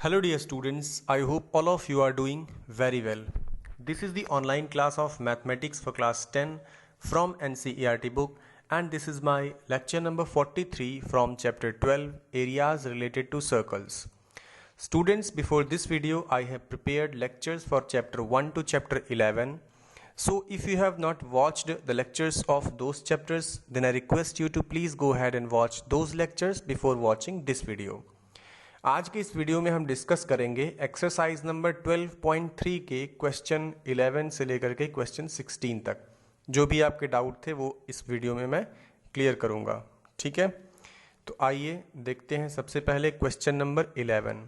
Hello dear students, I hope all of you are doing very well. This is the online class of mathematics for class 10 from NCERT book, and this is my lecture number 43 from chapter 12, areas related to circles. Students, before this video I have prepared lectures for chapter 1 to chapter 11. So if you have not watched the lectures of those chapters, then I request you to please go ahead and watch those lectures before watching this video. आज के इस video में हम discuss करेंगे exercise number 12.3 के question 11 से लेकर के क्वेश्चन 16 तक। जो भी आपके डाउट थे वो इस वीडियो में मैं क्लियर करूंगा, ठीक है। तो आइए देखते हैं सबसे पहले क्वेश्चन नंबर 11।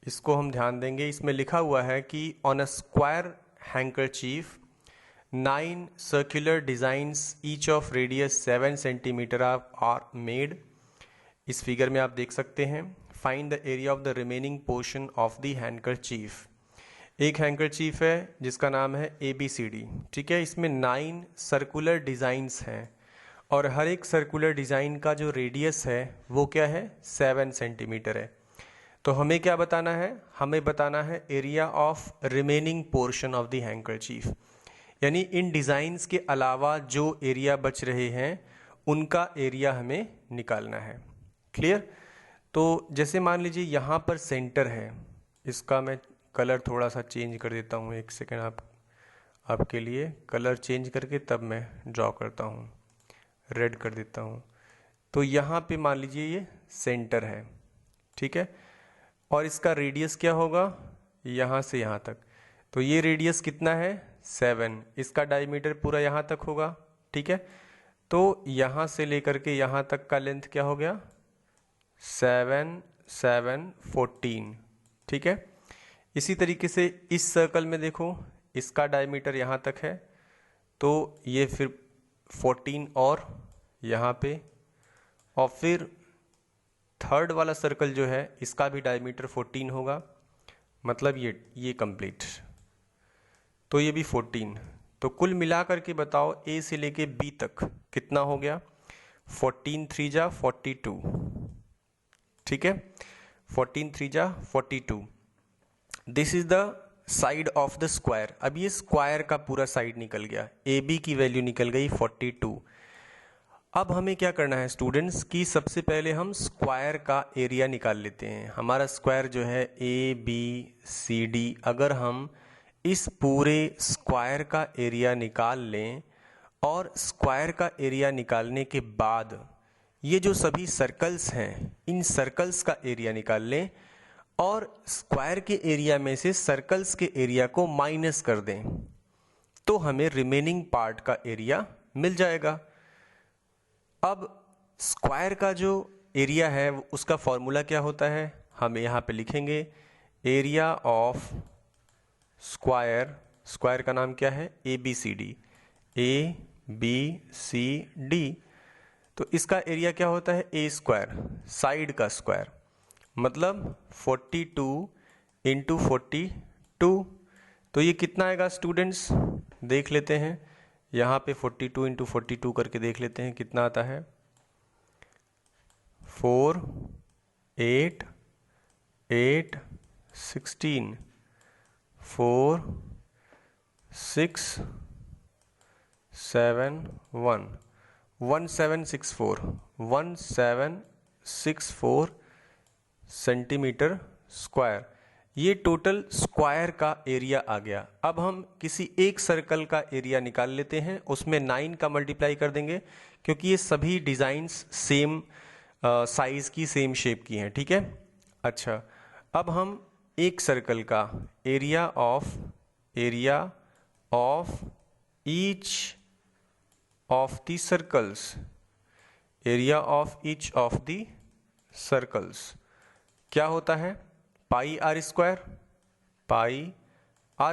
इसको हम ध्यान देंगे। इसमें लिखा हुआ है कि on a square handkerchief 9 circular designs each of radius 7 centimetre are made. इस फिगर में आप देख सकते हैं find the area of the remaining portion of the handkerchief. एक हैंकरचीफ है जिसका नाम है ABCD, ठीक है। इसमें 9 सर्कुलर डिज़ाइंस हैं और हर एक सर्कुलर डिज़ाइन का जो रेडियस है वो क्या है, 7 सेंटीमीटर है। तो हमें क्या बताना है, हमें बताना है area of remaining portion of the handkerchief, यानी इन डिज़ाइंस के अलावा जो एरिया बच रहे हैं उनका एरिया हमें निकालना है। क्लियर। तो जैसे मान लीजिए यहाँ पर सेंटर है, इसका मैं कलर थोड़ा सा चेंज कर देता हूँ। एक सेकेंड, आपके लिए कलर चेंज करके तब मैं ड्रॉ करता हूँ, रेड कर देता हूँ। तो यहाँ पे मान लीजिए ये सेंटर है, ठीक है, और इसका रेडियस क्या होगा, यहाँ से यहाँ तक। तो ये रेडियस कितना है, 7। इसका डायमीटर पूरा यहाँ तक होगा, ठीक है। तो यहाँ से लेकर के यहाँ तक का लेंथ क्या हो गया, 7 7 14, ठीक है। इसी तरीके से इस सर्कल में देखो, इसका डायमीटर यहाँ तक है, तो ये फिर 14 और यहाँ पे, और फिर थर्ड वाला सर्कल जो है इसका भी डायमीटर 14 होगा, मतलब ये कंप्लीट। तो ये भी 14। तो कुल मिलाकर के बताओ A से लेके B तक कितना हो गया, 14 3 जा 42, ठीक है। 14 3 जा 42। This is the side of the square. अब ये स्क्वायर का पूरा साइड निकल गया, AB की वैल्यू निकल गई 42। अब हमें क्या करना है स्टूडेंट्स कि सबसे पहले हम स्क्वायर का एरिया निकाल लेते हैं। हमारा स्क्वायर जो है ABCD, अगर हम इस पूरे स्क्वायर का एरिया निकाल लें और स्क्वायर का एरिया निकालने के बाद ये जो सभी सर्कल्स हैं इन सर्कल्स का एरिया निकाल लें और स्क्वायर के एरिया में से सर्कल्स के एरिया को माइनस कर दें, तो हमें रिमेनिंग पार्ट का एरिया मिल जाएगा। अब स्क्वायर का जो एरिया है उसका फॉर्मूला क्या होता है, हम यहाँ पे लिखेंगे एरिया ऑफ स्क्वायर। स्क्वायर का नाम क्या है, ABCD, ABCD। तो इसका एरिया क्या होता है, A स्क्वायर, साइड का स्क्वायर, मतलब 42 इंटू 42। तो ये कितना आएगा स्टूडेंट्स, देख लेते हैं। यहाँ पे 42 इंटू 42 करके देख लेते हैं कितना आता है। 4 8 8 16, 4 6 7 1 1764 1764 सेंटीमीटर स्क्वायर। ये टोटल स्क्वायर का एरिया आ गया। अब हम किसी एक सर्कल का एरिया निकाल लेते हैं, उसमें 9 का मल्टीप्लाई कर देंगे क्योंकि ये सभी डिज़ाइंस सेम साइज़ की, सेम शेप की हैं, ठीक है। अच्छा, अब हम एक सर्कल का area of each of the circles, area of each of the circles क्या होता है, पाई आर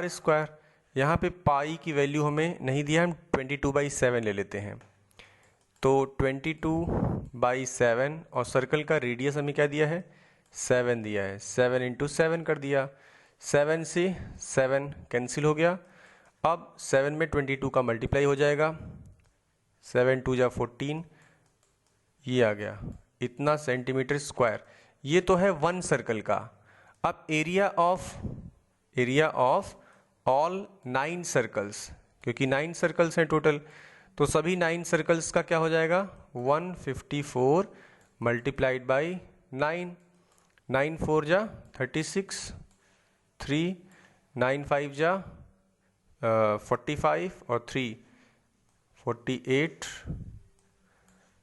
स्क्वायर। यहाँ पे पाई की वैल्यू हमें नहीं दिया, हम 22/7 ले लेते हैं। तो 22/7 और सर्कल का रेडियस हमें क्या दिया है, 7 दिया है। 7 इंटू 7 कर दिया, 7 से 7 कैंसिल हो गया। अब 7 में 22 का मल्टीप्लाई हो जाएगा, 7 2 जा 14, ये आ गया इतना सेंटीमीटर स्क्वायर। ये तो है वन सर्कल का। अब एरिया ऑफ ऑल 9 सर्कल्स, क्योंकि 9 सर्कल्स हैं टोटल, तो सभी 9 सर्कल्स का क्या हो जाएगा 154 मल्टीप्लाइड बाई 9, 9 4 जा 36, 3 9 5 जा 45 और 3 48,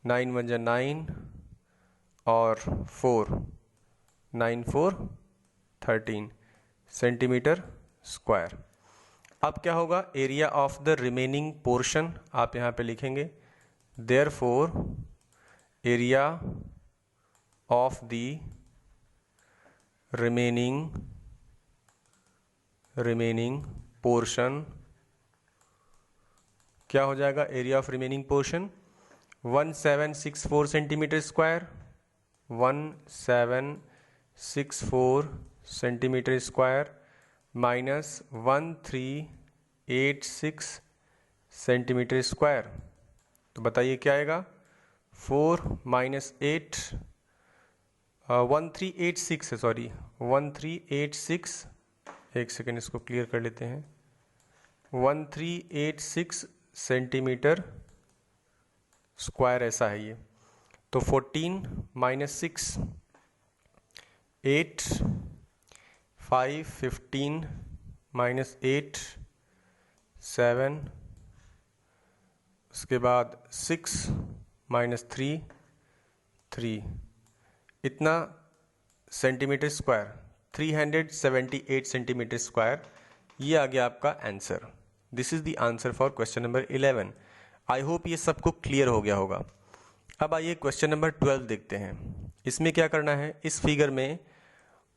9 1 जा 9 और 4 9 4 13 सेंटीमीटर स्क्वायर। अब क्या होगा area of the remaining portion, आप यहाँ पे लिखेंगे therefore area of the remaining portion क्या हो जाएगा, area of remaining portion 1764 centimetre square, 1764 centimetre square minus 1386 centimetre square. तो बताइए क्या आएगा, 4 माइनस 8 1386 है, सॉरी 1386, एक सेकेंड इसको क्लियर कर लेते हैं, 1386 सेंटीमीटर स्क्वायर ऐसा है ये। तो 14 माइनस 6 8 5 15 माइनस 8 7, उसके बाद 6 माइनस 3 3, इतना सेंटीमीटर स्क्वायर 378 सेंटीमीटर स्क्वायर। ये आ गया आपका answer. This is the answer for question number 11। I hope ये सबको क्लियर हो गया होगा। अब आइए क्वेश्चन नंबर 12 देखते हैं। इसमें क्या करना है, इस फिगर में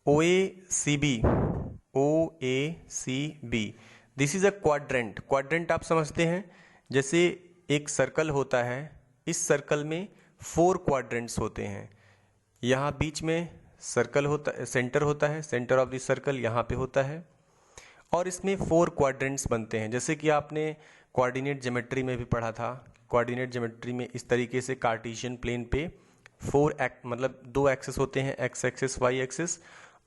OACB this is a quadrant. Quadrant आप समझते हैं, जैसे एक सर्कल होता है, इस सर्कल में 4 क्वाड्रेंट्स होते हैं। यहाँ बीच में सर्कल होता है, सेंटर होता है, सेंटर ऑफ द सर्कल यहाँ पे होता है, और इसमें 4 क्वाड्रेंट्स बनते हैं। जैसे कि आपने कोऑर्डिनेट ज्योमेट्री में भी पढ़ा था, कोऑर्डिनेट ज्योमेट्री में इस तरीके से कार्टेशियन प्लेन पे 2 एक्सेस होते हैं, एक्स एक्सिस वाई एक्सिस,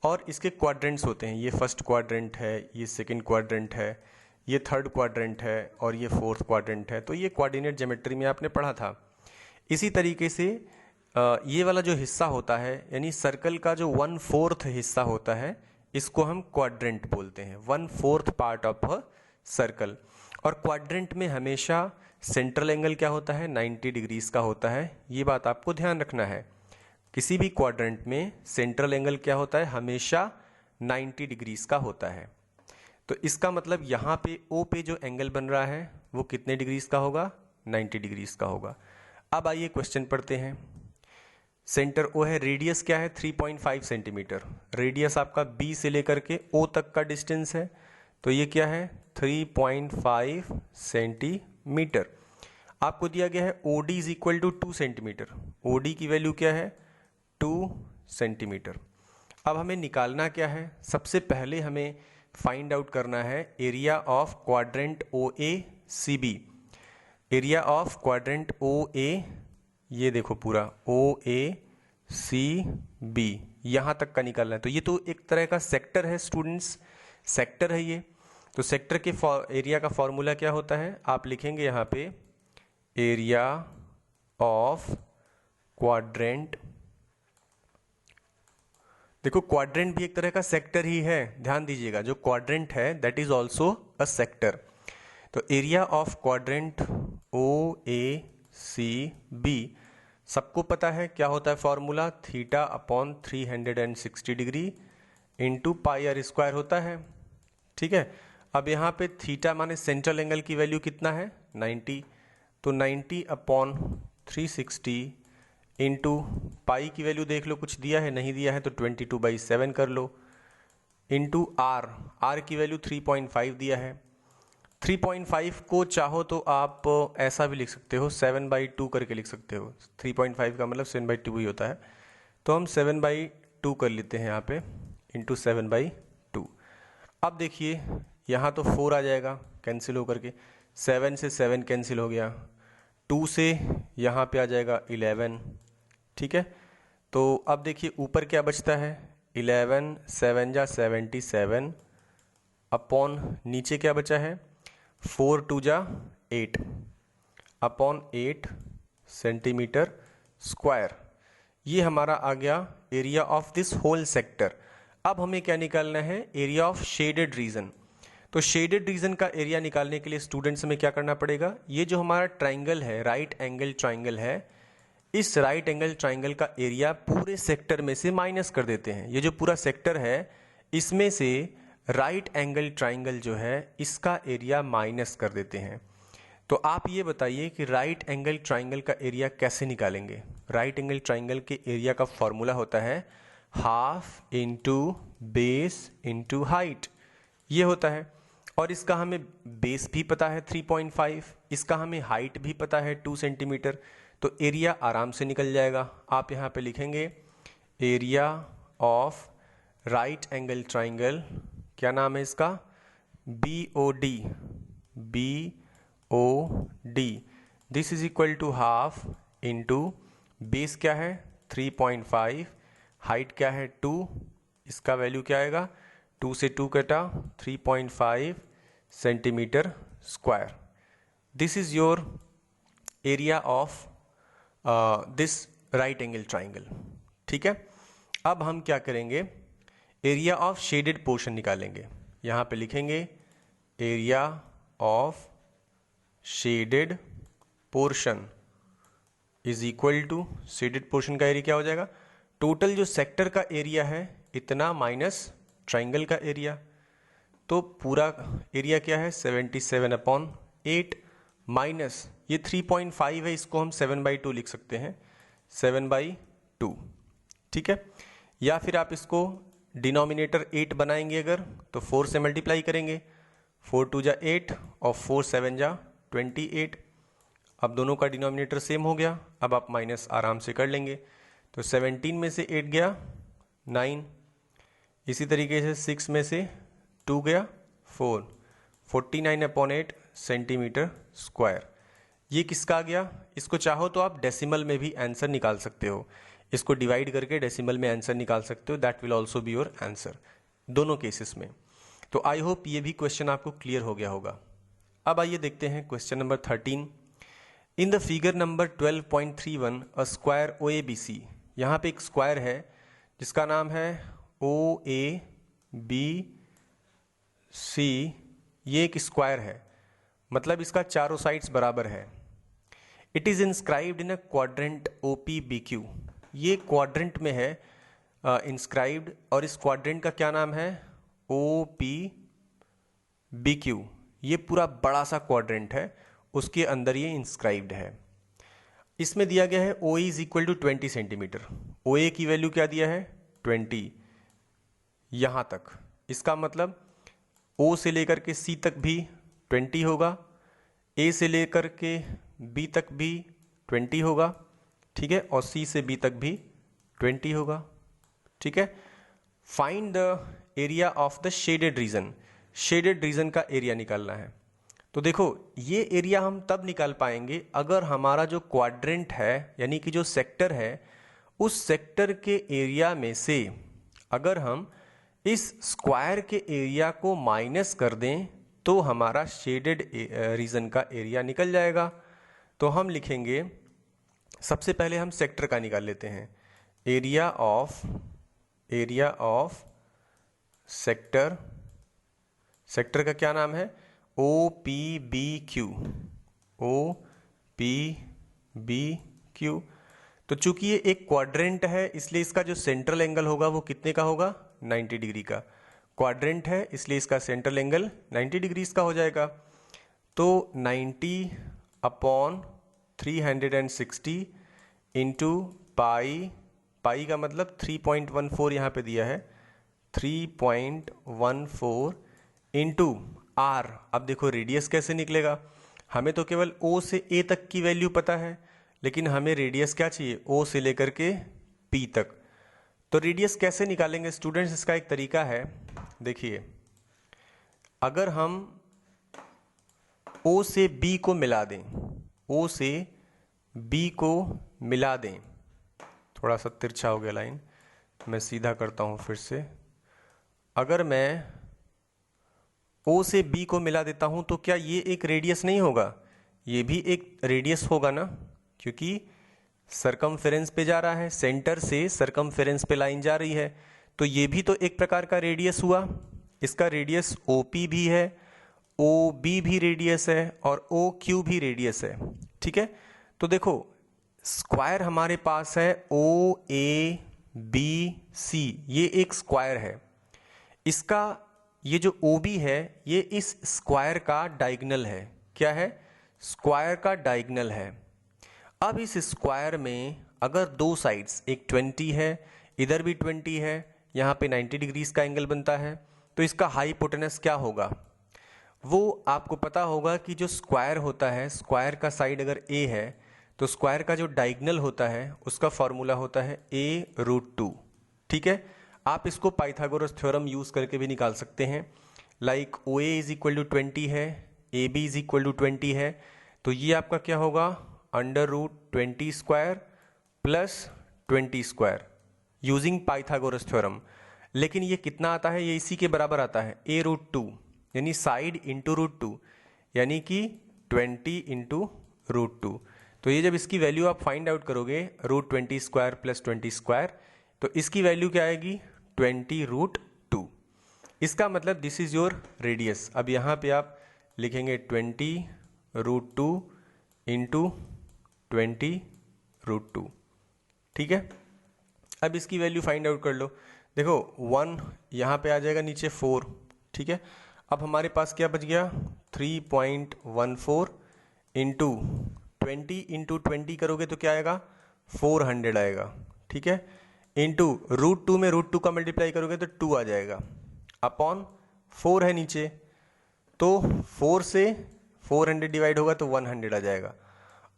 और इसके क्वाड्रेंट्स होते हैं। ये फर्स्ट क्वाड्रेंट है, ये सेकंड क्वाड्रेंट है, ये थर्ड क्वाड्रेंट है, और ये फोर्थ क्वाड्रेंट है। तो ये कोऑर्डिनेट ज्योमेट्री में आपने पढ़ा था। इसी तरीके से ये वाला जो हिस्सा होता है, यानी सर्कल का जो 1/4 हिस्सा होता है, इसको हम क्वाड्रेंट बोलते हैं, 1/4 पार्ट ऑफ अ सर्कल। और क्वाड्रेंट में हमेशा सेंट्रल एंगल क्या होता है, 90 डिग्रीज का होता है। ये बात आपको ध्यान रखना है। किसी भी क्वाड्रेंट में सेंट्रल एंगल क्या होता है, हमेशा 90 डिग्रीज का होता है। तो इसका मतलब यहाँ पे O पे जो एंगल बन रहा है वो कितने डिग्रीज का होगा, 90 डिग्रीज का होगा। अब आइए क्वेश्चन पढ़ते हैं। सेंटर O है, रेडियस क्या है 3.5 सेंटीमीटर। रेडियस आपका B से लेकर के O तक का डिस्टेंस है, तो ये क्या है 3.5 सेंटीमीटर। आपको दिया गया है OD is equal to 2 centimetre. OD की वैल्यू क्या है 2 सेंटीमीटर। अब हमें निकालना क्या है, सबसे पहले हमें फाइंड आउट करना है area of quadrant OACB। Area of quadrant OA, ये देखो पूरा OACB यहाँ तक का निकालना है। तो ये तो एक तरह का सेक्टर है स्टूडेंट्स, सेक्टर है ये। तो सेक्टर के एरिया का फॉर्मूला क्या होता है, आप लिखेंगे यहाँ पे एरिया ऑफ क्वाड्रेंट। देखो क्वाड्रेंट भी एक तरह का सेक्टर ही है, ध्यान दीजिएगा, जो क्वाड्रेंट है that is also a sector. तो एरिया ऑफ क्वाड्रेंट OACB, सबको पता है क्या होता है फॉर्मूला, θ/360 डिग्री इंटू πr² होता है। ठीक है, अब यहाँ पे थीटा माने सेंट्रल एंगल की वैल्यू कितना है 90, तो 90/360 इंटू पाई की वैल्यू देख लो, कुछ दिया है नहीं दिया है तो 22/7 कर लो, इंटू आर की वैल्यू 3.5 दिया है। 3.5 को चाहो तो आप ऐसा भी लिख सकते हो, 7/2 करके लिख सकते हो। 3.5 का मतलब 7/2 ही होता है, तो हम 7/2 कर लेते हैं यहाँ पे, इंटू 7/2। अब देखिए यहाँ तो 4 आ जाएगा कैंसिल होकर के, 7 से 7 कैंसिल हो गया, 2 से यहाँ पे आ जाएगा 11। ठीक है, तो अब देखिए ऊपर क्या बचता है, 11 7 जा 77 अपॉन नीचे क्या बचा है 4 2 जा 8 अपॉन 8 सेंटीमीटर स्क्वायर। ये हमारा आ गया area of this whole sector. अब हमें क्या निकालना है, एरिया ऑफ शेडेड रीजन। तो शेडेड रीजन का एरिया निकालने के लिए स्टूडेंट्स में क्या करना पड़ेगा, ये जो हमारा ट्राइंगल है, राइट एंगल ट्राइंगल है, इस राइट एंगल ट्राइंगल का एरिया पूरे सेक्टर में से माइनस कर देते हैं। ये जो पूरा सेक्टर है इसमें से राइट एंगल ट्राइंगल जो है इसका एरिया माइनस कर देते हैं। तो आप ये बताइए कि राइट एंगल ट्राइंगल का एरिया कैसे निकालेंगे। राइट एंगल ट्राइंगल के एरिया का फॉर्मूला होता है half into base into height, ये होता है। और इसका हमें बेस भी पता है 3.5, इसका हमें हाइट भी पता है 2 सेंटीमीटर, तो एरिया आराम से निकल जाएगा। आप यहाँ पे लिखेंगे area of right angle triangle, क्या नाम है इसका, BOD, BOD। This is equal to half into base क्या है 3.5, हाइट क्या है 2, इसका वैल्यू क्या आएगा 2 से 2 कटा 3.5 centimetre square. This is your area of this right angle triangle. ठीक है, अब हम क्या करेंगे, एरिया ऑफ शेडेड पोर्शन निकालेंगे। यहाँ पे लिखेंगे area of shaded portion is equal to, shaded portion का एरिया क्या हो जाएगा, टोटल जो सेक्टर का एरिया है इतना माइनस ट्राइंगल का एरिया। तो पूरा एरिया क्या है 77/8 माइनस ये 3.5 है, इसको हम 7/2 लिख सकते हैं, 7/2। ठीक है, या फिर आप इसको डिनोमिनेटर 8 बनाएंगे अगर, तो 4 से मल्टीप्लाई करेंगे, 4 2 जा 8 और 4 7 जा 28। अब दोनों का डिनोमिनेटर सेम हो गया, अब आप माइनस आराम से कर लेंगे। तो 17 में से 8 गया 9, इसी तरीके से 6 में से 2 गया 4, 49/8 सेंटीमीटर स्क्वायर। ये किसका आ गया, इसको चाहो तो आप डेसिमल में भी आंसर निकाल सकते हो, इसको डिवाइड करके डेसिमल में आंसर निकाल सकते हो, that will also be your answer दोनों केसेस में। तो आई होप ये भी क्वेश्चन आपको क्लियर हो गया होगा। अब आइए देखते हैं question number 13। In the figure number 12.31 a square OABC, यहाँ पे एक स्क्वायर है जिसका नाम है OABC, ये एक स्क्वायर है, मतलब इसका चारों साइड्स बराबर है। It is inscribed in a quadrant OPBQ, ये क्वाड्रेंट में है इंस्क्राइब्ड, और इस क्वाड्रेंट का क्या नाम है OPBQ। ये पूरा बड़ा सा क्वाड्रेंट है, उसके अंदर ये इंस्क्राइब्ड है। इसमें दिया गया है OE is equal to 20 centimetre, OA की वैल्यू क्या दिया है 20 यहाँ तक। इसका मतलब O से लेकर के C तक भी 20 होगा, A से लेकर के B तक भी 20 होगा, ठीक है, और C से B तक भी 20 होगा। ठीक है, find the area of the shaded region, shaded region का एरिया निकालना है। तो देखो ये एरिया हम तब निकाल पाएंगे अगर हमारा जो क्वाड्रेंट है, यानी कि जो सेक्टर है, उस सेक्टर के एरिया में से अगर हम इस स्क्वायर के एरिया को माइनस कर दें तो हमारा शेडेड रीजन का एरिया निकल जाएगा। तो हम लिखेंगे, सबसे पहले हम सेक्टर का निकाल लेते हैं, एरिया ऑफ सेक्टर, सेक्टर का क्या नाम है OPBQ, OPBQ। तो चूंकि ये एक क्वाड्रेंट है इसलिए इसका जो सेंट्रल एंगल होगा वो कितने का होगा 90 डिग्री का। क्वाड्रेंट है इसलिए इसका सेंट्रल एंगल 90 डिग्री का हो जाएगा। तो 90/360 इंटू पाई, पाई का मतलब 3.14 यहाँ पे दिया है, 3.14 इंटू R। अब देखो रेडियस कैसे निकलेगा, हमें तो केवल O से A तक की वैल्यू पता है, लेकिन हमें रेडियस क्या चाहिए O से लेकर के P तक। तो रेडियस कैसे निकालेंगे स्टूडेंट्स, इसका एक तरीका है, देखिए अगर हम O से B को मिला दें, O से B को मिला दें, थोड़ा सा तिरछा हो गया लाइन, मैं सीधा करता हूँ फिर से। अगर मैं O से B को मिला देता हूँ तो क्या ये एक रेडियस नहीं होगा? ये भी एक रेडियस होगा ना, क्योंकि सरकमफेरेंस पे जा रहा है, सेंटर से सरकमफेरेंस पे लाइन जा रही है, तो ये भी तो एक प्रकार का रेडियस हुआ। इसका रेडियस OP भी है, OB भी रेडियस है और OQ भी रेडियस है। ठीक है, तो देखो स्क्वायर हमारे पास है OABC, ये एक स्क्वायर है। इसका ये जो OB है ये इस स्क्वायर का डायगोनल है। क्या है? स्क्वायर का डायगोनल है। अब इस स्क्वायर में अगर दो साइड्स, एक 20 है, इधर भी 20 है, यहाँ पे 90 डिग्रीज का एंगल बनता है, तो इसका हाइपोटेनस क्या होगा? वो आपको पता होगा कि जो स्क्वायर होता है, स्क्वायर का साइड अगर A है तो स्क्वायर का जो डायगोनल होता है उसका फॉर्मूला होता है A√2। ठीक है, आप इसको पाइथागोरस थ्योरम यूज करके भी निकाल सकते हैं। Like OA is equal to 20 है, AB इज इक्वल टू 20 है, तो ये आपका क्या होगा? √20 square plus 20 square using Pythagoras theorem. लेकिन ये कितना आता है? ये इसी के बराबर आता है A√2, यानी साइड इंटू √2, यानी कि 20 इंटू √2। तो ये जब इसकी वैल्यू आप फाइंड आउट करोगे √20 स्क्वायर प्लस 20 स्क्वायर, तो इसकी वैल्यू क्या आएगी? 20√2। इसका मतलब दिस इज योर रेडियस। अब यहाँ पे आप लिखेंगे 20√2 इंटू 20√2। ठीक है, अब इसकी वैल्यू फाइंड आउट कर लो। देखो 1 यहाँ पे आ जाएगा, नीचे 4। ठीक है, अब हमारे पास क्या बच गया? 3.14 इंटू 20 करोगे तो क्या आएगा? 400 आएगा। ठीक है, इंटू √2 में √2 का मल्टीप्लाई करोगे तो 2 आ जाएगा, अपॉन 4 है नीचे, तो 4 से 400 डिवाइड होगा तो 100 आ जाएगा।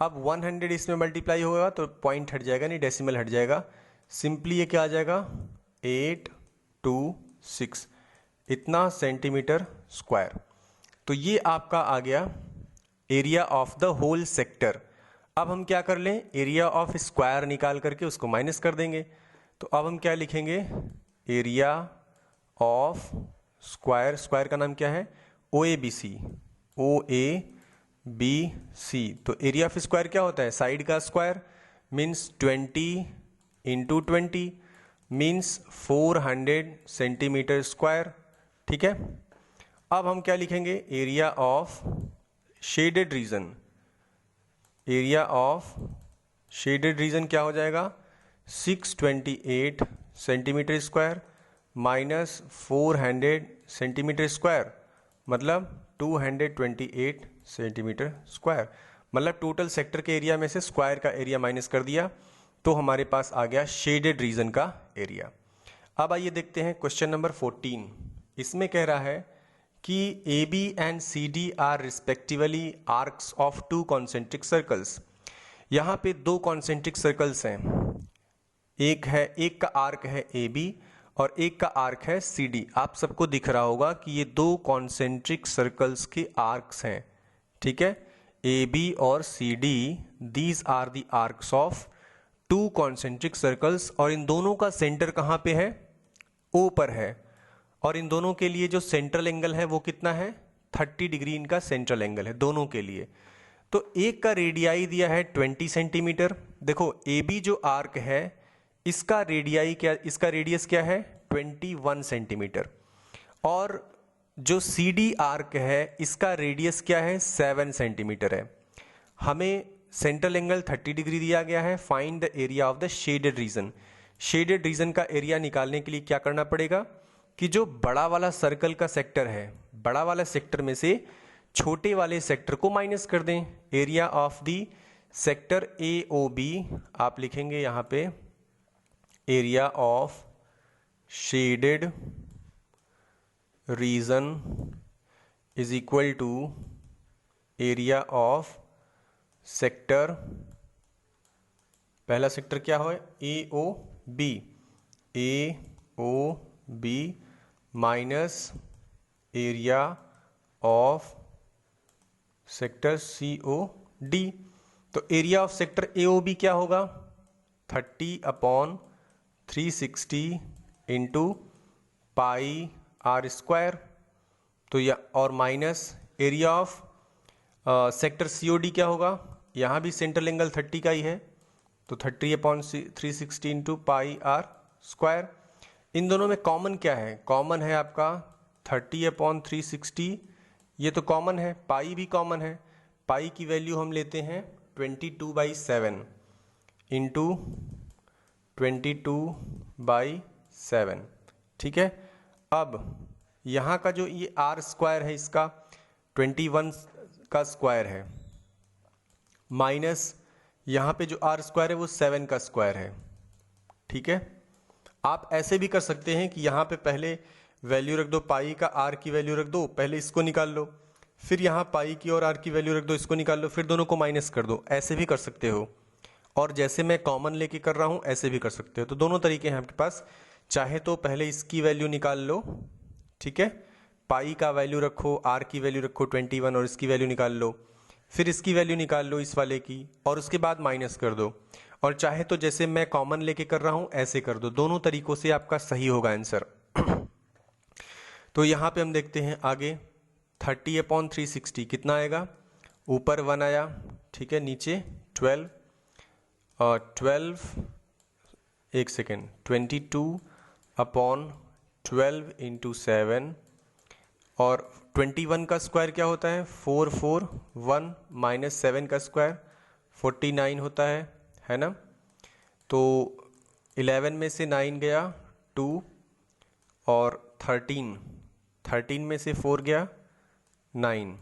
अब 100 इसमें मल्टीप्लाई होगा तो पॉइंट हट जाएगा, नहीं डेसिमल हट जाएगा। सिंपली ये क्या आ जाएगा? 826 इतना सेंटीमीटर स्क्वायर। तो ये आपका आ गया area of the whole sector. अब हम क्या कर लें? एरिया ऑफ स्क्वायर निकाल करके उसको माइनस कर देंगे। तो अब हम क्या लिखेंगे? एरिया ऑफ स्क्वायर, स्क्वायर का नाम क्या है? OABC, OABC। तो एरिया ऑफ स्क्वायर क्या होता है? साइड का square, means 20 into 20 means 400 centimetre square. ठीक है, अब हम क्या लिखेंगे? Area of shaded reason, area of shaded reason क्या हो जाएगा? 628 centimetre square minus 400 centimetre square, मतलब 228 सेंटीमीटर स्क्वायर। मतलब टोटल सेक्टर के एरिया में से स्क्वायर का एरिया माइनस कर दिया, तो हमारे पास आ गया शेडेड रीजन का एरिया। अब आइए देखते हैं क्वेश्चन नंबर 14। इसमें कह रहा है कि AB and CD are respectively arcs of 2 concentric circles. यहाँ पे 2 कॉन्सेंट्रिक सर्कल्स हैं, एक का आर्क है AB और एक का आर्क है CD। आप सबको दिख रहा होगा कि ये 2 कॉन्सेंट्रिक सर्कल्स के आर्क्स हैं। ठीक है, AB और CD, these are the arcs of 2 concentric circles, और इन दोनों का सेंटर कहाँ पे है? O पर है। और इन दोनों के लिए जो सेंट्रल एंगल है वो कितना है? 30 डिग्री इनका सेंट्रल एंगल है दोनों के लिए। तो एक का रेडियाई दिया है 20 सेंटीमीटर। देखो AB जो आर्क है इसका रेडियाई क्या, इसका रेडियस क्या है? 21 सेंटीमीटर। और जो CD आर्क है इसका रेडियस क्या है? 7 सेंटीमीटर है। हमें सेंट्रल एंगल 30 डिग्री दिया गया है। Find the area of the shaded region. Shaded region का एरिया निकालने के लिए क्या करना पड़ेगा कि जो बड़ा वाला सर्कल का सेक्टर है, बड़ा वाला सेक्टर में से छोटे वाले सेक्टर को माइनस कर दें। Area of the sector AOB आप लिखेंगे यहाँ पे area of shaded region is equal to area of sector, पहला सेक्टर क्या हो? AOB, AOB minus area of sector COD। तो एरिया ऑफ सेक्टर AOB क्या होगा? 30/3 360 इंटू पाई आर स्क्वायर, तो या और minus area of sector COD क्या होगा, यहाँ भी सेंट्रल एंगल 30 का ही है, तो 30/360 इंटू पाई आर स्क्वायर। इन दोनों में कॉमन क्या है, कॉमन है आपका 30/360, ये तो कॉमन है, पाई भी कॉमन है। पाई की वैल्यू हम लेते हैं 22/7 इंटू 22/7, ठीक है। अब यहाँ का जो ये आर स्क्वायर है इसका 21 का स्क्वायर है, माइनस यहाँ पे जो आर स्क्वायर है वो 7 का स्क्वायर है, ठीक है। आप ऐसे भी कर सकते हैं कि यहाँ पे पहले वैल्यू रख दो पाई का, आर की वैल्यू रख दो, पहले इसको निकाल लो, फिर यहाँ पाई की और आर की वैल्यू रख दो, इसको निकाल लो, फिर दोनों को माइनस कर दो, ऐसे भी कर सकते हो। और जैसे मैं कॉमन लेके कर रहा हूँ ऐसे भी कर सकते हो। तो दोनों तरीके हैं आपके पास, चाहे तो पहले इसकी वैल्यू निकाल लो, ठीक है, पाई का वैल्यू रखो, आर की वैल्यू रखो 21 और इसकी वैल्यू निकाल लो, फिर इसकी वैल्यू निकाल लो इस वाले की और उसके बाद माइनस कर दो। और चाहे तो जैसे मैं कॉमन लेके कर रहा हूँ ऐसे कर दो, दोनों तरीकों से आपका सही होगा आंसर। तो यहाँ पे हम देखते हैं आगे 30/360 कितना आएगा, ऊपर 1 आया, ठीक है, नीचे 12 और 12 एक सेकेंड 22/12 इंटू 7 और 21 का स्क्वायर क्या होता है 441 माइनस 7 का स्क्वायर 49 होता है ना। तो 11 में से 9 गया 2 और 13 में से 4 गया 9,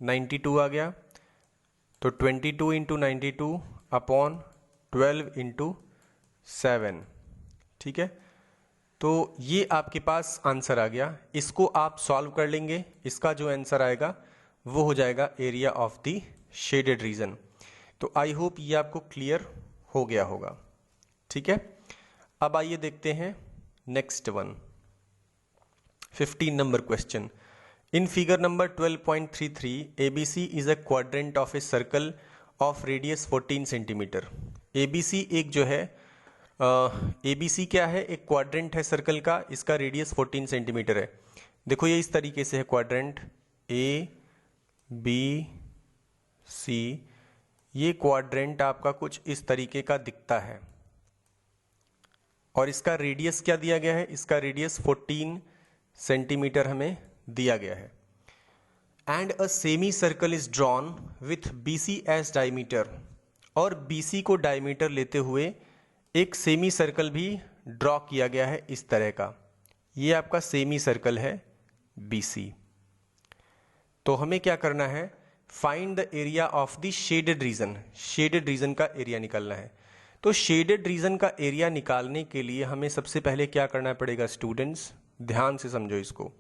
92 आ गया। तो 22 इंटू 92/12 इंटू 7, ठीक है। तो ये आपके पास आंसर आ गया, इसको आप सॉल्व कर लेंगे, इसका जो आंसर आएगा वो हो जाएगा area of the shaded region. तो आई होप ये आपको क्लियर हो गया होगा, ठीक है। अब आइए देखते हैं next one, 15 number question. In figure number 12.33 ABC is a quadrant of a circle of radius 14 centimetre. ABC एक जो है ABC क्या है, एक क्वाड्रेंट है सर्कल का, इसका रेडियस 14 सेंटीमीटर है। देखो ये इस तरीके से है क्वाड्रेंट ABC, ये क्वाड्रेंट आपका कुछ इस तरीके का दिखता है और इसका रेडियस क्या दिया गया है, इसका रेडियस 14 सेंटीमीटर हमें दिया गया है। And a semicircle is drawn with BC as diameter, और BC को डायमीटर लेते हुए एक सेमी सर्कल भी ड्रॉ किया गया है इस तरह का। ये आपका सेमी सर्कल है BC। तो हमें क्या करना है, find the area of the shaded region, shaded region का एरिया निकालना है। तो शेडेड रीजन का एरिया निकालने के लिए हमें सबसे पहले क्या करना पड़ेगा स्टूडेंट्स, ध्यान से समझो इसको।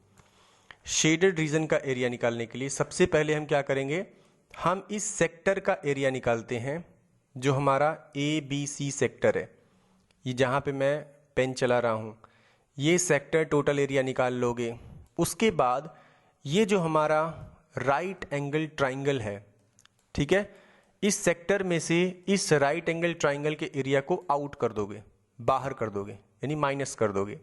शेडेड रीजन का एरिया निकालने के लिए सबसे पहले हम क्या करेंगे, हम इस सेक्टर का एरिया निकालते हैं जो हमारा ABC सेक्टर है। ये जहाँ पे मैं पेन चला रहा हूँ, ये सेक्टर टोटल एरिया निकाल लोगे। उसके बाद ये जो हमारा राइट एंगल ट्राइंगल है, ठीक है, इस सेक्टर में से इस राइट एंगल ट्राइंगल के एरिया को आउट कर दोगे, बाहर कर दोगे, यानी माइनस कर दोगे।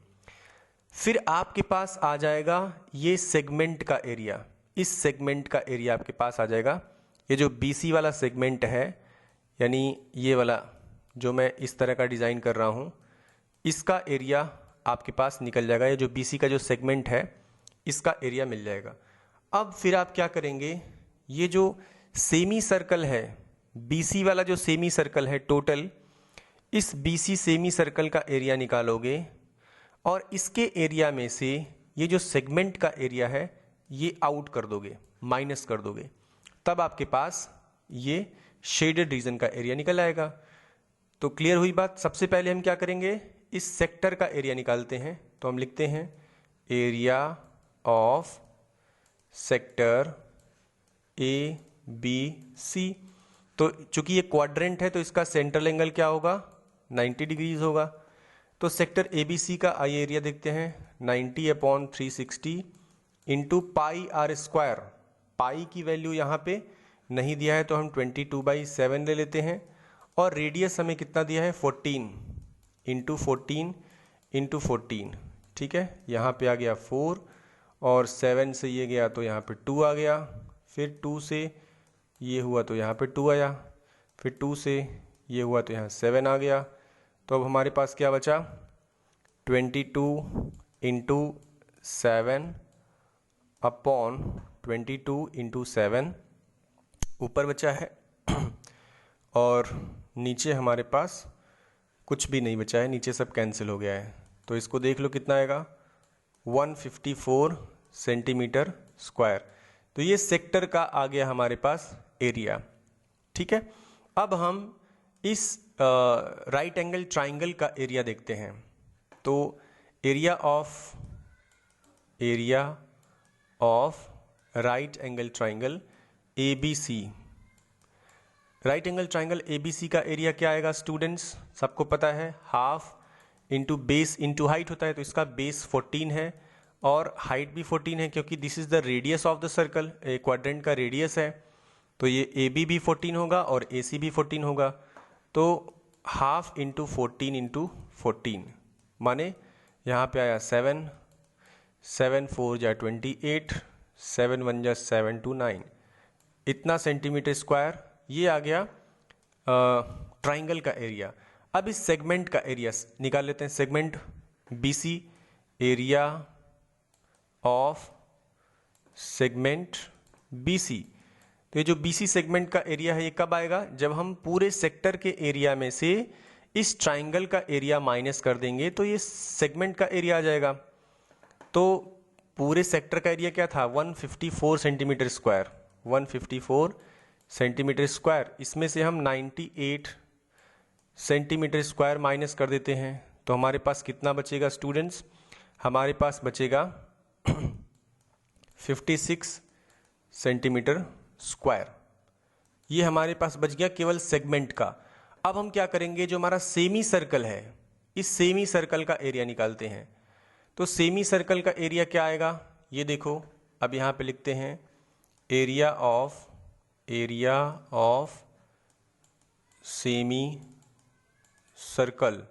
फिर आपके पास आ जाएगा ये सेगमेंट का एरिया, इस सेगमेंट का एरिया आपके पास आ जाएगा। ये जो BC वाला सेगमेंट है, यानी ये वाला जो मैं इस तरह का डिज़ाइन कर रहा हूँ, इसका एरिया आपके पास निकल जाएगा। ये जो BC का जो सेगमेंट है इसका एरिया मिल जाएगा। अब फिर आप क्या करेंगे, ये जो सेमी सर्कल है, BC वाला जो सेमी सर्कल है, टोटल इस BC सेमी सर्कल का एरिया निकालोगे और इसके एरिया में से ये जो सेगमेंट का एरिया है ये आउट कर दोगे, माइनस कर दोगे, तब आपके पास ये शेडेड रीजन का एरिया निकल आएगा। तो क्लियर हुई बात। सबसे पहले हम क्या करेंगे, इस सेक्टर का एरिया निकालते हैं। तो हम लिखते हैं एरिया ऑफ सेक्टर ABC। तो चूंकि ये क्वाड्रेंट है तो इसका सेंट्रल एंगल क्या होगा, 90 डिग्रीज होगा। तो सेक्टर ABC का आइए एरिया देखते हैं, 90/360 इंटू पाई आर स्क्वायर। पाई की वैल्यू यहाँ पे नहीं दिया है तो हम 22/7 ले लेते हैं, और रेडियस हमें कितना दिया है 14 इंटू 14 इंटू 14, ठीक है। यहाँ पे आ गया 4 और 7 से ये गया तो यहाँ पे 2 आ गया, फिर 2 से ये हुआ तो यहाँ पे 2 आया, फिर 2 से ये हुआ तो यहाँ 7 आ गया। तो अब हमारे पास क्या बचा, 22 इंटू 7 अपॉन 22 इंटू 7 ऊपर बचा है और नीचे हमारे पास कुछ भी नहीं बचा है, नीचे सब कैंसिल हो गया है। तो इसको देख लो कितना आएगा, 154 सेंटीमीटर स्क्वायर। तो ये सेक्टर का आ गया हमारे पास एरिया, ठीक है। अब हम इस राइट एंगल ट्राइंगल का एरिया देखते हैं। तो area of right angle triangle ABC, right angle triangle ABC का एरिया क्या आएगा स्टूडेंट्स, सबको पता है, half into base into height होता है। तो इसका बेस 14 है और हाइट भी 14 है, क्योंकि this is the radius of the circle, quadrant का रेडियस है। तो ये AB भी 14 होगा और AC भी 14 होगा। तो हाफ इंटू 14 इंटू 14 माने यहाँ पे आया 7, 7 4 जा 28, 7 1 जा 7 2 9, इतना सेंटीमीटर स्क्वायर ये आ गया ट्राइंगल का एरिया। अब इस सेगमेंट का एरिया निकाल लेते हैं, segment BC, area of segment BC। तो ये जो BC सेगमेंट का एरिया है ये कब आएगा, जब हम पूरे सेक्टर के एरिया में से इस ट्राइंगल का एरिया माइनस कर देंगे तो ये सेगमेंट का एरिया आ जाएगा। तो पूरे सेक्टर का एरिया क्या था, 154 सेंटीमीटर स्क्वायर, 154 सेंटीमीटर स्क्वायर। इसमें से हम 98 सेंटीमीटर स्क्वायर माइनस कर देते हैं तो हमारे पास कितना बचेगा स्टूडेंट्स, हमारे पास बचेगा 56 सेंटीमीटर स्क्वायर। ये हमारे पास बच गया केवल सेगमेंट का। अब हम क्या करेंगे, जो हमारा सेमी सर्कल है, इस सेमी सर्कल का एरिया निकालते हैं। तो सेमी सर्कल का एरिया क्या आएगा, ये देखो, अब यहाँ पे लिखते हैं area of semi circle.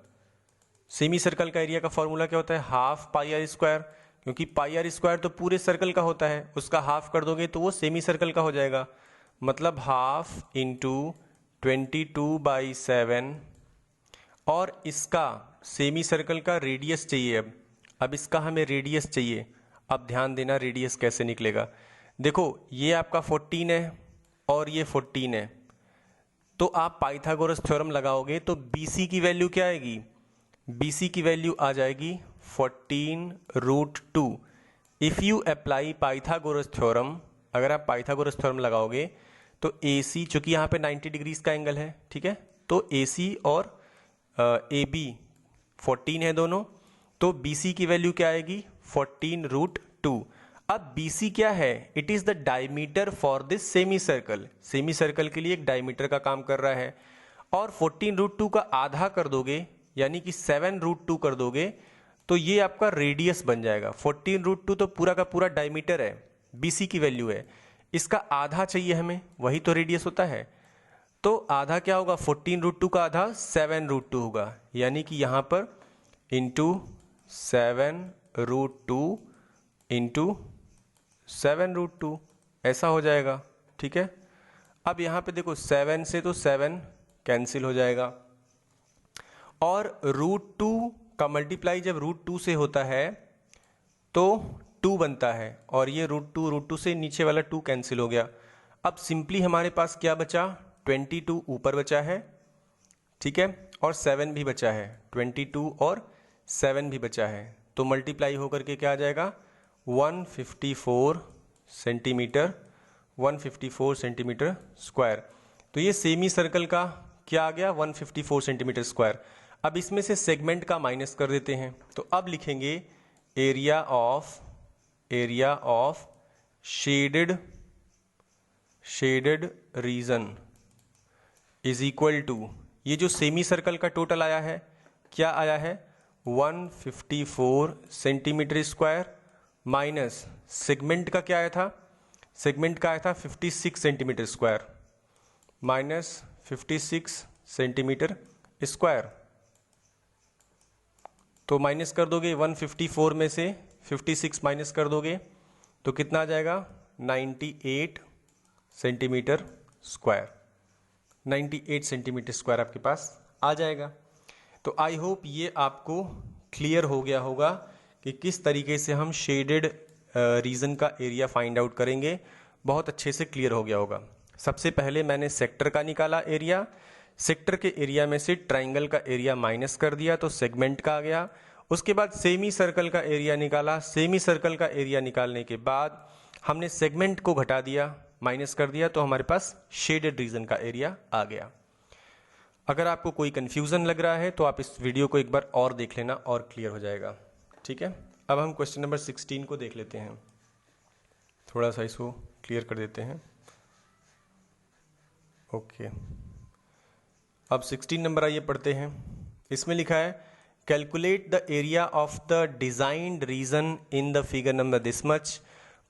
Semi circle का एरिया का फॉर्मूला क्या होता है, हाफ पाई आर स्क्वायर, क्योंकि पाई आर स्क्वायर तो पूरे सर्कल का होता है, उसका हाफ कर दोगे तो वो सेमी सर्कल का हो जाएगा। मतलब हाफ इंटू 22/7 और इसका सेमी सर्कल का रेडियस चाहिए। अब इसका हमें रेडियस चाहिए। अब ध्यान देना रेडियस कैसे निकलेगा। देखो ये आपका 14 है और ये 14 है, तो आप पाइथागोरस थ्योरम लगाओगे तो BC की वैल्यू क्या आएगी, BC की वैल्यू आ जाएगी 14√2। If you apply Pythagoras theorem, अगर आप पाइथागोरस थ्योरम लगाओगे तो AC, चूंकि यहाँ पे 90 डिग्रीज का एंगल है, ठीक है, तो AC और AB 14 है दोनों, तो BC की वैल्यू क्या आएगी 14√2। अब BC क्या है, it is the diameter for this semi circle, semi circle के लिए एक डायमीटर का काम कर रहा है। और 14√2 का आधा कर दोगे यानी कि 7√2 कर दोगे तो ये आपका रेडियस बन जाएगा। 14√2 तो पूरा का पूरा डायमीटर है, BC की वैल्यू है, इसका आधा चाहिए हमें, वही तो रेडियस होता है। तो आधा क्या होगा, 14√2 का आधा 7√2 होगा, यानी कि यहाँ पर इंटू 7√2 इंटू 7√2 ऐसा हो जाएगा, ठीक है। अब यहाँ पे देखो 7 से तो 7 कैंसिल हो जाएगा और √2 का मल्टीप्लाई जब √2 से होता है तो 2 बनता है और ये √2 से नीचे वाला 2 कैंसिल हो गया। अब सिंपली हमारे पास क्या बचा, 22 ऊपर बचा है, ठीक है, और 7 भी बचा है, 22 और 7 भी बचा है, तो मल्टीप्लाई होकर के क्या आ जाएगा 154 सेंटीमीटर, 154 सेंटीमीटर स्क्वायर। तो ये सेमी सर्कल का क्या आ गया 154 सेंटीमीटर स्क्वायर। अब इसमें से सेगमेंट का माइनस कर देते हैं, तो अब लिखेंगे area of shaded region is equal to, ये जो सेमी सर्कल का टोटल आया है क्या आया है 154 सेंटीमीटर स्क्वायर माइनस सेगमेंट का क्या आया था, सेगमेंट का आया था 56 centimetre square minus 56 centimetre square. तो माइनस कर दोगे 154 में से 56 माइनस कर दोगे तो कितना आ जाएगा 98 सेंटीमीटर स्क्वायर। 98 सेंटीमीटर स्क्वायर आपके पास आ जाएगा। तो आई होप ये आपको क्लियर हो गया होगा कि किस तरीके से हम शेडेड रीजन का एरिया फाइंड आउट करेंगे। बहुत अच्छे से क्लियर हो गया होगा। सबसे पहले मैंने सेक्टर का निकाला एरिया, सेक्टर के एरिया में से ट्राइंगल का एरिया माइनस कर दिया तो सेगमेंट का आ गया। उसके बाद सेमी सर्कल का एरिया निकाला, सेमी सर्कल का एरिया निकालने के बाद हमने सेगमेंट को घटा दिया, माइनस कर दिया, तो हमारे पास शेडेड रीजन का एरिया आ गया। अगर आपको कोई कंफ्यूजन लग रहा है तो आप इस वीडियो को एक बार और देख लेना और क्लियर हो जाएगा। ठीक है, अब हम क्वेश्चन नंबर 16 को देख लेते हैं। थोड़ा सा इसको क्लियर कर देते हैं। ओके, अब 16 नंबर आइए पढ़ते हैं। इसमें लिखा है calculate the area of the designed region in the figure number this much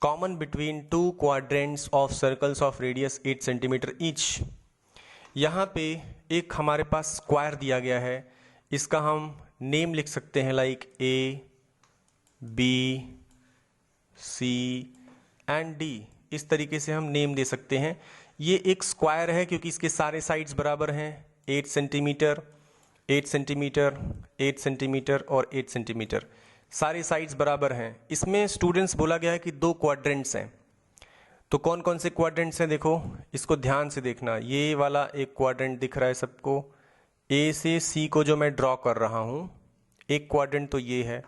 common between two quadrants of circles of radius 8 centimetre each. यहाँ पे एक हमारे पास स्क्वायर दिया गया है, इसका हम नेम लिख सकते हैं like A B C and D. इस तरीके से हम नेम दे सकते हैं। ये एक स्क्वायर है क्योंकि इसके सारे साइड्स बराबर हैं, 8 सेंटीमीटर 8 सेंटीमीटर 8 सेंटीमीटर और 8 सेंटीमीटर, सारे साइड्स बराबर हैं। इसमें स्टूडेंट्स बोला गया है कि 2 क्वाड्रेंट्स हैं। तो कौन कौन से क्वाड्रेंट्स हैं देखो, इसको ध्यान से देखना। ये वाला एक क्वाड्रेंट दिख रहा है सबको, ए से सी को जो मैं ड्रॉ कर रहा हूँ, एक क्वाड्रेंट तो ये है।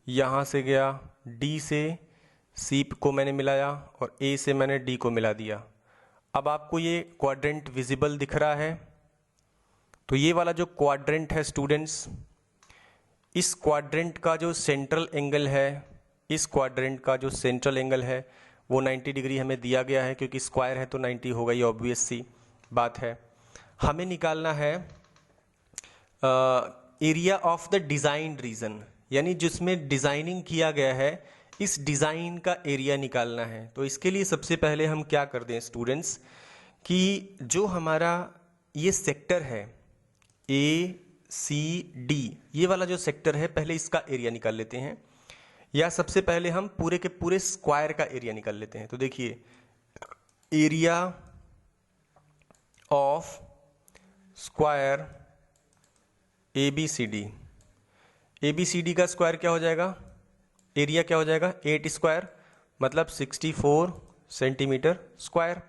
यहाँ से गया डी से सी को मैंने मिलाया और ए से मैंने डी को मिला दिया। अब आपको ये क्वाड्रेंट विजिबल दिख रहा है। तो ये वाला जो क्वाड्रेंट है स्टूडेंट्स, इस क्वाड्रेंट का जो सेंट्रल एंगल है, इस क्वाड्रेंट का जो सेंट्रल एंगल है वो 90 डिग्री हमें दिया गया है, क्योंकि स्क्वायर है तो 90 होगा, ये ऑब्वियस सी बात है। हमें निकालना है area of the design region, यानी जिसमें डिज़ाइनिंग किया गया है, इस डिज़ाइन का एरिया निकालना है। तो इसके लिए सबसे पहले हम क्या कर दें स्टूडेंट्स कि जो हमारा ये सेक्टर है ए सी डी, ये वाला जो सेक्टर है, पहले इसका एरिया निकाल लेते हैं। या सबसे पहले हम पूरे के पूरे स्क्वायर का एरिया निकाल लेते हैं। तो देखिए area of square A B C D, A B C D का स्क्वायर क्या हो जाएगा, एरिया क्या हो जाएगा 8 स्क्वायर, मतलब 64 सेंटीमीटर स्क्वायर।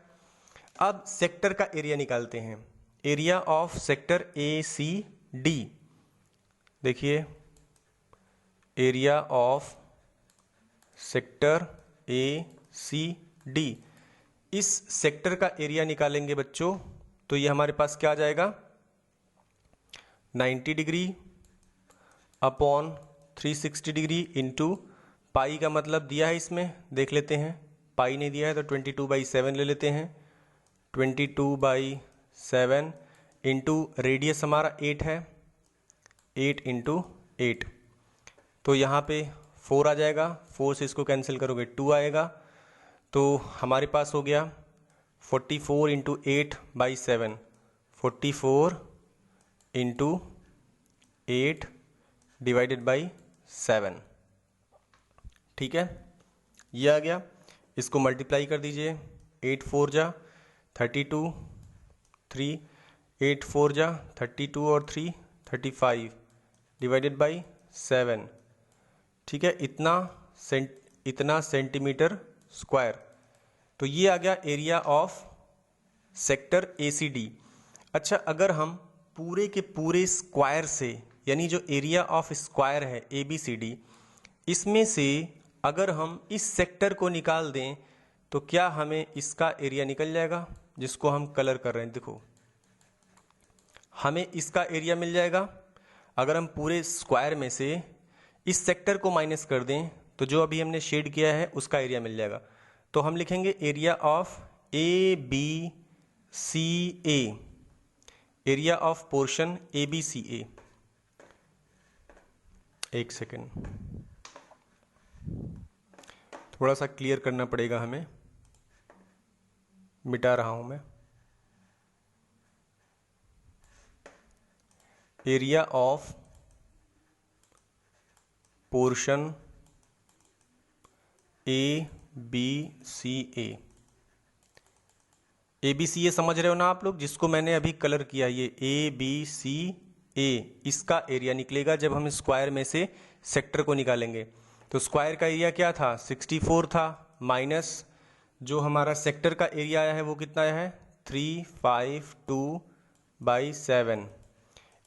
अब सेक्टर का एरिया निकालते हैं, area of sector A C D. देखिए area of sector A C D, इस सेक्टर का एरिया निकालेंगे बच्चों, तो ये हमारे पास क्या आ जाएगा 90 degree upon 360 degree into pi का मतलब दिया है इसमें, देख लेते हैं। पाई नहीं दिया है तो 22/7 ले लेते हैं। 22/7 इंटू रेडियस हमारा 8 है, 8 इंटू 8, तो यहाँ पे 4 आ जाएगा। 4 से इसको कैंसिल करोगे 2 आएगा, तो हमारे पास हो गया 44 इंटू 8/7, 44 इंटू 8 डिवाइडेड बाई 7। ठीक है, ये आ गया। इसको मल्टीप्लाई कर दीजिए, 8 4 जा 32, 3 8 4 जा 32 और 3 35 डिवाइडेड बाई 7। ठीक है, इतना सेंटीमीटर स्क्वायर। तो ये आ गया एरिया ऑफ सेक्टर ACD। अच्छा, अगर हम पूरे के पूरे स्क्वायर से, यानी जो एरिया ऑफ स्क्वायर है ABCD, इसमें से अगर हम इस सेक्टर को निकाल दें तो क्या हमें इसका एरिया निकल जाएगा, जिसको हम कलर कर रहे हैं। देखो हमें इसका एरिया मिल जाएगा। अगर हम पूरे स्क्वायर में से इस सेक्टर को माइनस कर दें तो जो अभी हमने शेड किया है उसका एरिया मिल जाएगा। तो हम लिखेंगे area of ABCA, area of portion ABCA। एक सेकेंड, थोड़ा सा क्लियर करना पड़ेगा हमें, मिटा रहा हूं मैं। Area of portion A B C A समझ रहे हो ना आप लोग, जिसको मैंने अभी कलर किया, ये ए बी सी ए, इसका एरिया निकलेगा जब हम स्क्वायर में से सेक्टर को निकालेंगे। तो स्क्वायर का एरिया क्या था, 64 था, माइनस जो हमारा सेक्टर का एरिया आया है वो कितना आया है, 352/7।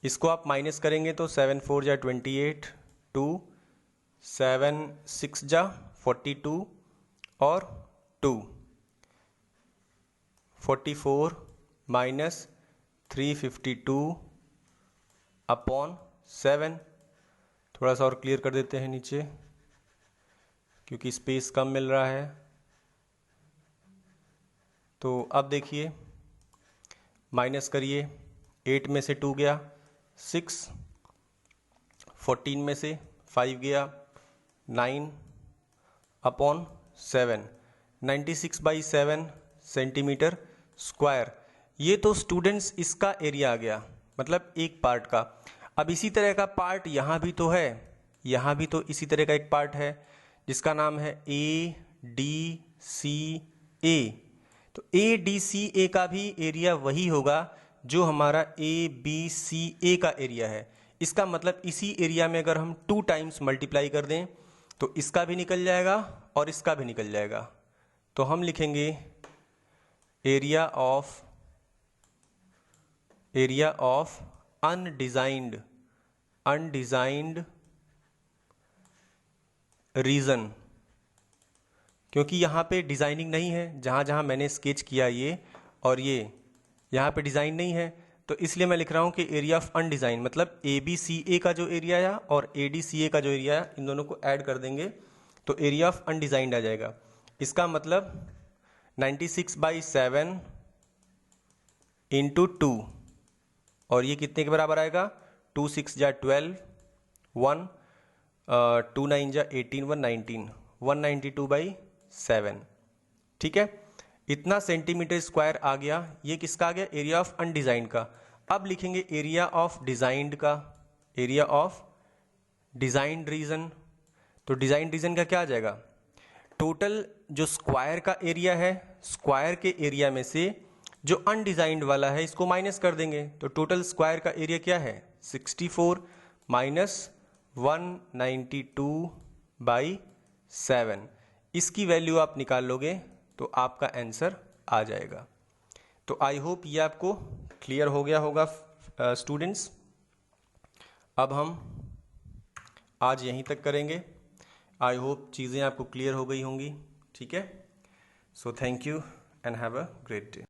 इसको आप माइनस करेंगे तो 7 4 जा 28, 2 7 6 जा 42 और 2 44 माइनस 352/7। थोड़ा सा और क्लियर कर देते हैं नीचे क्योंकि स्पेस कम मिल रहा है। तो अब देखिए, माइनस करिए, 8 में से 2 गया 6, 14 में से 5 गया 9/7, 96/7 सेंटीमीटर स्क्वायर। ये तो स्टूडेंट्स इसका एरिया आ गया, मतलब एक पार्ट का। अब इसी तरह का पार्ट यहाँ भी तो है, यहाँ भी तो इसी तरह का एक पार्ट है जिसका नाम है ADCA। तो ADCA का भी एरिया वही होगा जो हमारा ABCA का एरिया है। इसका मतलब इसी एरिया में अगर हम 2 टाइम्स मल्टीप्लाई कर दें तो इसका भी निकल जाएगा और इसका भी निकल जाएगा। तो हम लिखेंगे एरिया ऑफ अनडिजाइंड रीजन, क्योंकि यहाँ पे डिजाइनिंग नहीं है, जहाँ जहाँ मैंने स्केच किया ये और ये, यहाँ पे डिजाइन नहीं है, तो इसलिए मैं लिख रहा हूँ कि एरिया ऑफ अनडिजाइन, मतलब ABCA का जो एरिया है और ADCA का जो एरिया है, इन दोनों को ऐड कर देंगे तो एरिया ऑफ अनडिजाइंड आ जाएगा। इसका मतलब 96/7 इंटू 2, और ये कितने के बराबर आएगा, 2 6 जा 12, 1 2 9 जा 18, 119, 192/7। ठीक है, इतना सेंटीमीटर स्क्वायर आ गया। ये किसका आ गया, एरिया ऑफ अनडिजाइंड का। अब लिखेंगे एरिया ऑफ डिजाइंड का, एरिया ऑफ डिजाइंड रीजन। तो डिजाइंड रीजन का क्या आ जाएगा, टोटल जो स्क्वायर का एरिया है, स्क्वायर के एरिया में से जो अनडिजाइंड वाला है इसको माइनस कर देंगे। तो टोटल स्क्वायर का एरिया क्या है, 64 माइनस 192/7। इसकी वैल्यू आप निकाल लोगे तो आपका आंसर आ जाएगा। तो आई होप ये आपको क्लियर हो गया होगा स्टूडेंट्स। अब हम आज यहीं तक करेंगे। आई होप चीज़ें आपको क्लियर हो गई होंगी। ठीक है, so thank you and have a great day.